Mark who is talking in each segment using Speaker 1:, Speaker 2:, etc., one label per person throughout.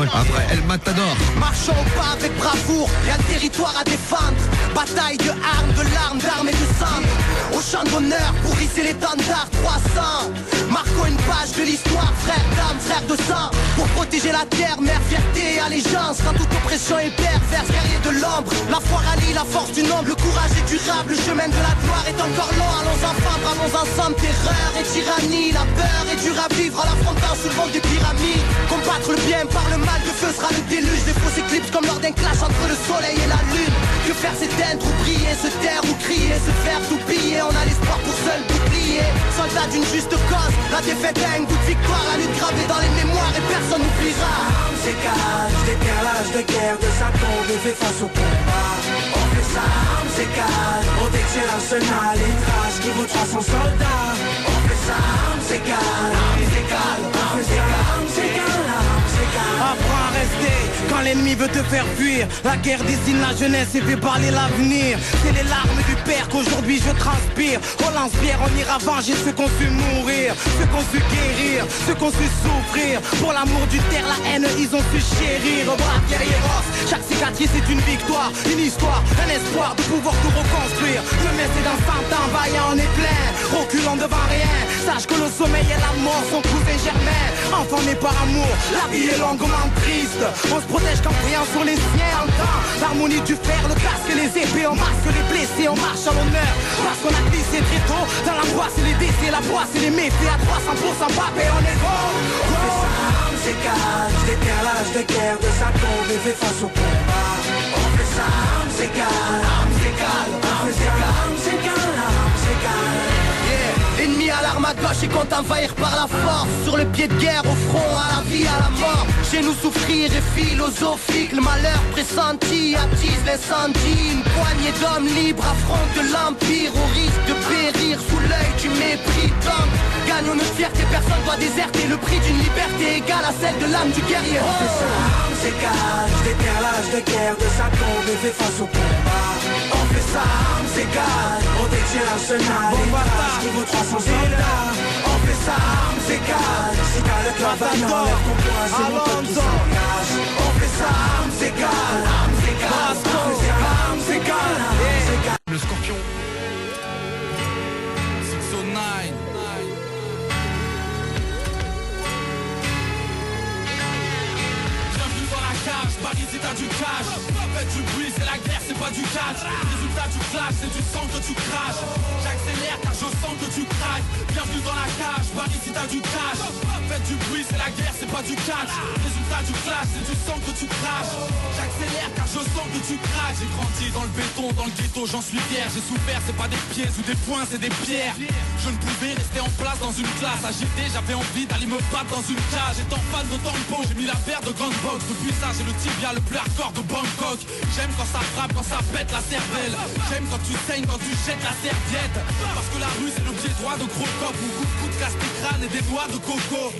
Speaker 1: Après El Matador.
Speaker 2: Marchons au pas avec bravoure, y'a le territoire à défendre. Bataille de armes, de larmes, d'armes et de sang. Au champ d'honneur pour hisser l'étendard 300. Marquons une page de l'histoire, frère d'âme, frère de sang. Pour protéger la terre, mère, fierté et allégeance. Quand toute oppression est perverse, guerrier de l'ombre. La foi rallie la force du nombre, le courage est durable. Le chemin de la gloire est encore long. Allons enfants, bravons ensemble, terreur et tyrannie. La peur est dure à vivre en l'affrontant sous le vent des pyramides. Combattre le bien par le mal, le feu sera le déluge. Des fausses éclipses comme lors d'un clash entre le soleil et la lune. Que faire s'éteindre ou briller, se taire ou crier, se faire tout piller. On a l'espoir pour seul bouclier. Soldat d'une juste cause, la défaite a un goût de victoire. La lutte gravée dans les mémoires et personne n'oubliera.
Speaker 3: Armes s'écartent, déterrage de guerre, de sa tombe et fait face au combat. On fait ça, armes s'écartent, protection arsenal, une trace qui vaut 300 soldats. On fait ça, armes s'écartent, armes s'écartent, armes s'écartent, armes s'écartent, armes s'écartent.
Speaker 2: Apprends à rester quand l'ennemi veut te faire fuir. La guerre dessine la jeunesse et fait parler l'avenir. C'est les larmes du père qu'aujourd'hui je transpire. Au lance-pierre on ira venger ceux qu'on su mourir, ceux qu'on su guérir, ceux qu'on su souffrir. Pour l'amour du terre, la haine ils ont su chérir. Brave guerrieros, chaque cicatrice est une victoire, une histoire, un espoir de pouvoir tout reconstruire. Demain c'est dans 100 ans, vaillant on est plein, reculant devant rien. Sache que le sommeil et la mort sont cousin germain. Enfant né par amour, la vie est longuement triste. On se protège qu'en priant sur les siens. Entend l'harmonie du fer, le casque et les épées. On masque les blessés, on marche à l'honneur. Parce qu'on a glissé très tôt dans l'angoisse et les décès, la poisse et les méfaits. À 300% papé, on est gros.
Speaker 3: On fait ça, armes s'écartent, déterrage de guerre, de sa tombe et fait face au combat. On fait ça, armes s'écartent, armes s'écartent, armes s'écartent, armes s'écartent, armes s'écartent.
Speaker 2: L'ennemi à l'arme à gauche et compte envahir par la force. Sur le pied de guerre, au front, à la vie, à la mort. Chez nous souffrir est philosophique. Le malheur pressenti attise l'incendie. Une poignée d'hommes libres affrontent l'empire. Au risque de périr sous l'œil du mépris d'homme. Gagnons notre fierté, personne doit déserter. Le prix d'une liberté égale à celle de l'âme du guerrier.
Speaker 3: On fait ça, armes s'écartent, déterrage de guerre, de sa tombe et fait face au combat. On fait ça, armes s'écartent, protection arsenal, une trace qui vaut 300 soldats. On fait ça, armes s'écartent, si t'as le cœur vaillant, lève ton poing, c'est mon peuple qui s'engage. On fait ça, armes s'écartent, armes s'écartent, armes s'écartent, armes s'écartent.
Speaker 4: Le Scorpion 609. Bienvenue dans la cage, Paris c'est t'as du cash. Faites du bruit, c'est la guerre, c'est pas du catch. Résultat du clash, c'est du sang que tu craches. J'accélère car je sens que tu craques. Bienvenue dans la cage, Paris si t'as du cash. Faites du bruit, c'est la guerre, c'est pas du catch. Résultat du clash, c'est du sang que tu craches. J'accélère car je sens que tu craques. J'ai grandi dans le béton, dans le ghetto, j'en suis fier. J'ai souffert, c'est pas des pieds ou des poings, c'est des pierres. Je ne pouvais rester en place dans une classe agitée, j'avais envie d'aller me battre dans une cage. Étant fan de tango, j'ai mis la paire de grande box. Depuis ça, j'ai le tibia le plus hardcore de Bangkok. J'aime quand ça frappe, quand ça pète la cervelle. J'aime quand tu saignes, quand tu jettes la serviette. Parce que la rue c'est le pied droit de gros coq. Mon coup de casse tes crânes et des noix de coco.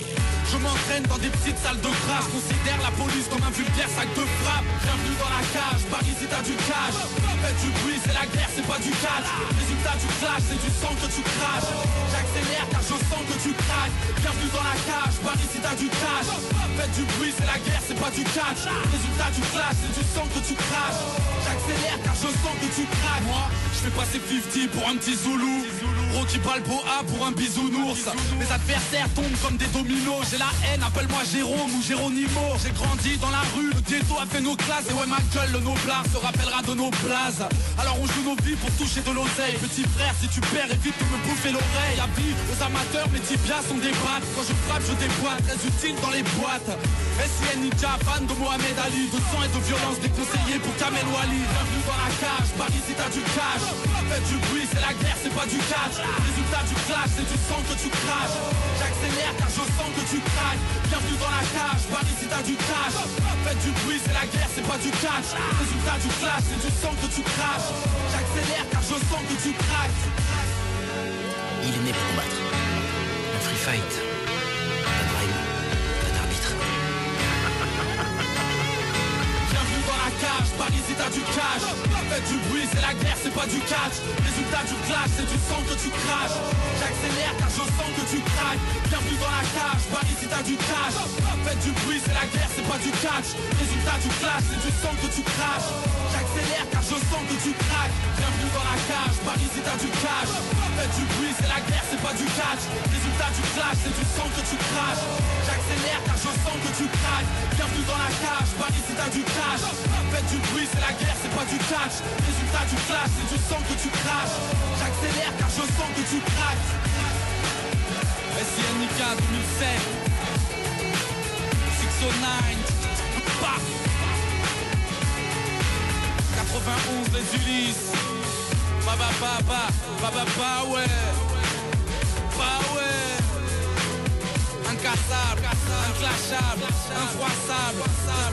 Speaker 4: Je m'entraîne dans des petites salles de crash. Considère la police comme un vulgaire sac de frappe. Bienvenue dans la cage, Paris si t'as du cash. Faites du bruit, c'est la guerre, c'est pas du catch. Résultat du clash, c'est du sang que tu craches. J'accélère car je sens que tu craques. Bienvenue dans la cage, Paris si t'as du cash. Faites du bruit, c'est la guerre, c'est pas du catch. Résultat du clash, c'est du sang que tu craches. J'accélère car je sens que tu craques. Moi, je fais passer 50 pour un petit Zoulou. Rocky Balboa pour un bisounours. Mes adversaires tombent comme des dominos. J'ai la haine, appelle-moi Jérôme ou Géronimo. J'ai grandi dans la rue, le ghetto a fait nos classes. Et ouais ma gueule, le noblard se rappellera de nos blazes. Alors on joue nos vies pour toucher de l'oseille. Petit frère, si tu perds, évite de me bouffer l'oreille. Avis aux amateurs, mes tibias sont des battes. Quand je frappe, je déboîte, très utile dans les boîtes. SIN Ninja, fan de Mohamed Ali. De sang et de violence déconseillé pour Kamel Wally. Bienvenue dans la cage, Paris si t'as du cash. Faites du bruit, c'est la guerre, c'est pas du catch. Résultat du clash, c'est du sang que tu craches. J'accélère car je sens que tu craques. Bienvenue dans la cage, Paris si t'as du cash. Faites du bruit, c'est la guerre, c'est pas du catch. Résultat du clash, c'est du sang que tu craches. J'accélère car je sens que tu craques.
Speaker 5: Il est né pour combattre. Un free fight. Pas de règle, pas d'arbitre.
Speaker 4: Bienvenue dans la cage, Paris si t'as du cash. Faites du bruit, c'est la guerre, c'est pas du catch. Résultat du clash, c'est du sang que tu craches. J'accélère car je sens que tu craques. Bienvenue dans la cage, Paris si t'as du cash. Faites du bruit, c'est la guerre, c'est pas du catch. Résultat du clash, c'est du sang que tu craches. J'accélère car je sens que tu craques. Bienvenue dans la cage, Paris si t'as du cash. Faites du bruit, c'est la guerre, c'est pas du catch. Résultat du clash, c'est du sang que tu craches. J'accélère car je sens que tu craques. Bienvenue dans la cage, Paris si t'as du cash. Faites du bruit, c'est la guerre, c'est pas du catch. Résultat du clash, c'est du sang que tu craches. J'accélère car je sens que tu craques. SINK 2007 609 Paf 91 les Ulysses. Ouais. Incassable, inclashable, infroissable,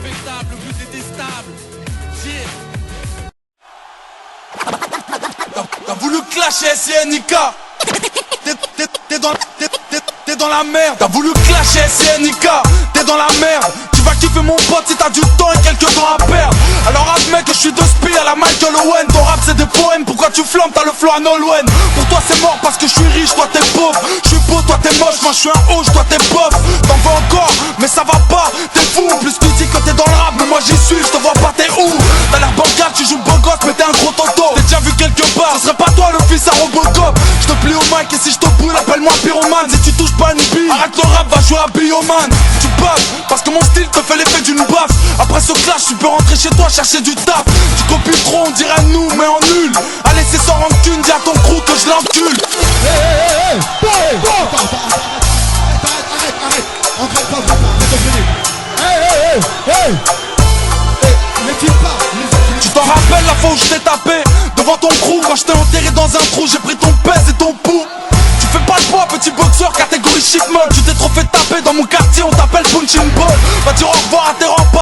Speaker 4: respectable, le plus détestable.
Speaker 1: T'as voulu clasher SINK. T'es dans la merde. T'as voulu clasher SINK. T'es dans la merde. Tu vas kiffer mon pote si t'as du temps et quelques temps à perdre. Alors admets que je suis de spi à la Michael Owen. Ton rap c'est des poèmes, pourquoi tu flammes, t'as le flow à Nolwenn. Pour toi c'est mort parce que je suis riche, toi t'es pauvre. Je suis beau, toi t'es moche, moi je suis un hoche, toi t'es pauvre. T'en veux encore, mais ça va pas, t'es fou. En plus tu dis que t'es dans le rap, mais moi j'y suis, je te vois pas, t'es où. T'as l'air bancal, tu joues beau gosse, mais t'es un gros tonton. T'es déjà vu quelque part, ce serait pas toi le fils à Robocop. Je te plie au mic et si je te bouille, appelle-moi Pyromane. Si tu touches pas une bille, arrête le rap, va jouer à Bioman. Tu baves, parce que mon style te fait l'effet d'une baffe. Après ce clash, tu peux rentrer chez toi chercher du taf. Tu copies trop, on dirait nous, mais en nul. Allez, c'est sans rancune, dis à ton crew que je l'encule.
Speaker 6: Arrête, entraîne pas, mais tu pas.
Speaker 1: Tu t'en rappelles la fois où je t'ai tapé devant ton crew quand je t'ai enterré dans un trou, j'ai pris ton pèse et ton pouls. Tu fais pas le poids, petit boxeur, catégorie chic mode. Tu t'es trop fait taper dans mon quartier, on t'appelle punching ball. Va dire au revoir à tes